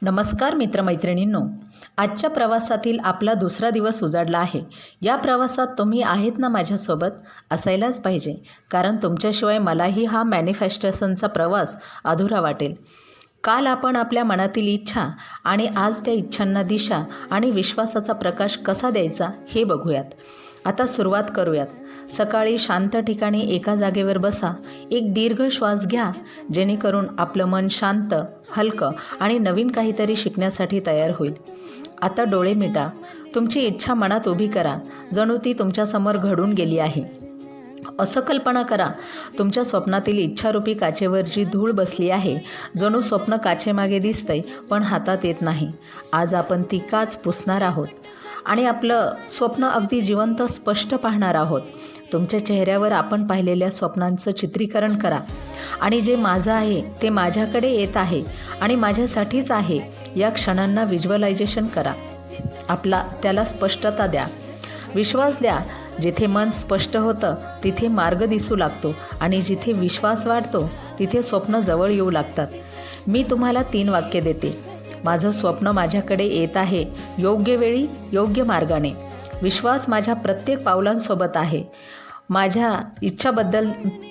नमस्कार मित्रमैत्रिणींनो, आजच्या प्रवासातील आपला दुसरा दिवस उजाडला आहे. या प्रवासात तुम्ही आहेत ना माझ्यासोबत? असायलाच पाहिजे, कारण तुमच्याशिवाय मलाही हा मॅनिफेस्टेशनचा प्रवास अधुरा वाटेल. काल आपण आपल्या मनातील इच्छा आणि आज त्या इच्छांना दिशा आणि विश्वासाचा प्रकाश कसा द्यायचा हे बघूयात. आता सुरुवात करूयात. सकाळी शांत ठिकाणी एका जागेवर बसा. एक दीर्घ श्वास घ्या, जेणेकरून आपलं मन शांत, हलकं आणि नवीन काहीतरी शिकण्यासाठी तयार होईल. आता डोळे मिटा. तुमची इच्छा मनात उभी करा, जणू ती तुमच्यासमोर घडून गेली आहे. असं कल्पना करा, तुमच्या स्वप्नातील इच्छारूपी काचेवर जी धूळ बसली आहे, जणू स्वप्न काचेमागे दिसतंय पण हातात येत नाही. आज आपण ती काच पुसणार आहोत आणि आपलं स्वप्न अगदी जिवंत स्पष्ट पाहणार आहोत. तुमच्या चेहऱ्यावर आपण पाहिलेल्या स्वप्नांचं चित्रीकरण करा आणि जे माझं आहे ते माझ्याकडे येत आहे आणि माझ्यासाठीच आहे या क्षणांना व्हिज्युअलायझेशन करा. त्याला स्पष्टता द्या. विश्वास द्या. जिथे मन स्पष्ट होतं तिथे मार्ग दिसू लागतो आणि जिथे विश्वास वाढतो तिथे स्वप्न जवळ येऊ लागतात. मी तुम्हाला 3 वाक्य देते. माझं स्वप्न माझ्याकडे येत आहे, योग्य वेळी, योग्य मार्गाने. विश्वास माझ्या प्रत्येक पावलांसोबत आहे. माझ्या इच्छाबद्दल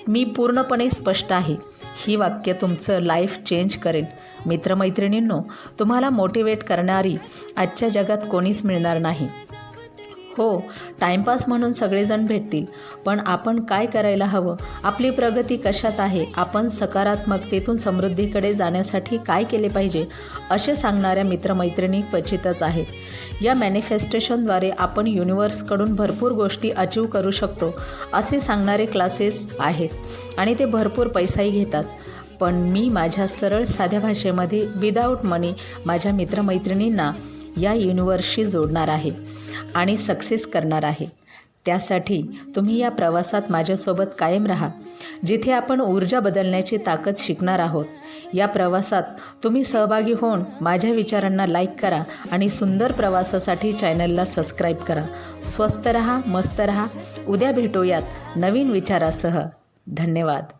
मी पूर्णपणे स्पष्ट आहे. ही वाक्य तुमचं लाईफ चेंज करेल. मित्रमैत्रिणींनो, तुम्हाला मोटिवेट करणारी आजच्या जगात कोणीच मिळणार नाही. हो, टाईमपास म्हणून सगळेजण भेटतील, पण आपण काय करायला हवं, आपली प्रगती कशात आहे, आपण सकारात्मकतेतून समृद्धीकडे जाण्यासाठी काय केले पाहिजे, असे सांगणाऱ्या मित्रमैत्रिणी क्वचितच आहेत. या मॅनिफेस्टेशनद्वारे आपण युनिव्हर्सकडून भरपूर गोष्टी अचीव करू शकतो असे सांगणारे क्लासेस आहेत आणि ते भरपूर पैसाही घेतात. पण मी माझ्या सरळ साध्या भाषेमध्ये विदाऊट मनी माझ्या मित्रमैत्रिणींना या युनिव्हर्सशी जोडणार आहे आणि सक्सेस करणार आहे. त्यासाठी तुम्ही या प्रवासात माझ्यासोबत कायम राहा, जिथे आपण ऊर्जा बदलण्याची ताकद शिकणार आहोत. या प्रवासात तुम्ही सहभागी होऊन माझ्या विचारांना लाईक करा आणि सुंदर प्रवासासाठी चॅनलला सबस्क्राईब करा. स्वस्त रहा, मस्त रहा. उद्या भेटूयात नवीन विचारासह. धन्यवाद.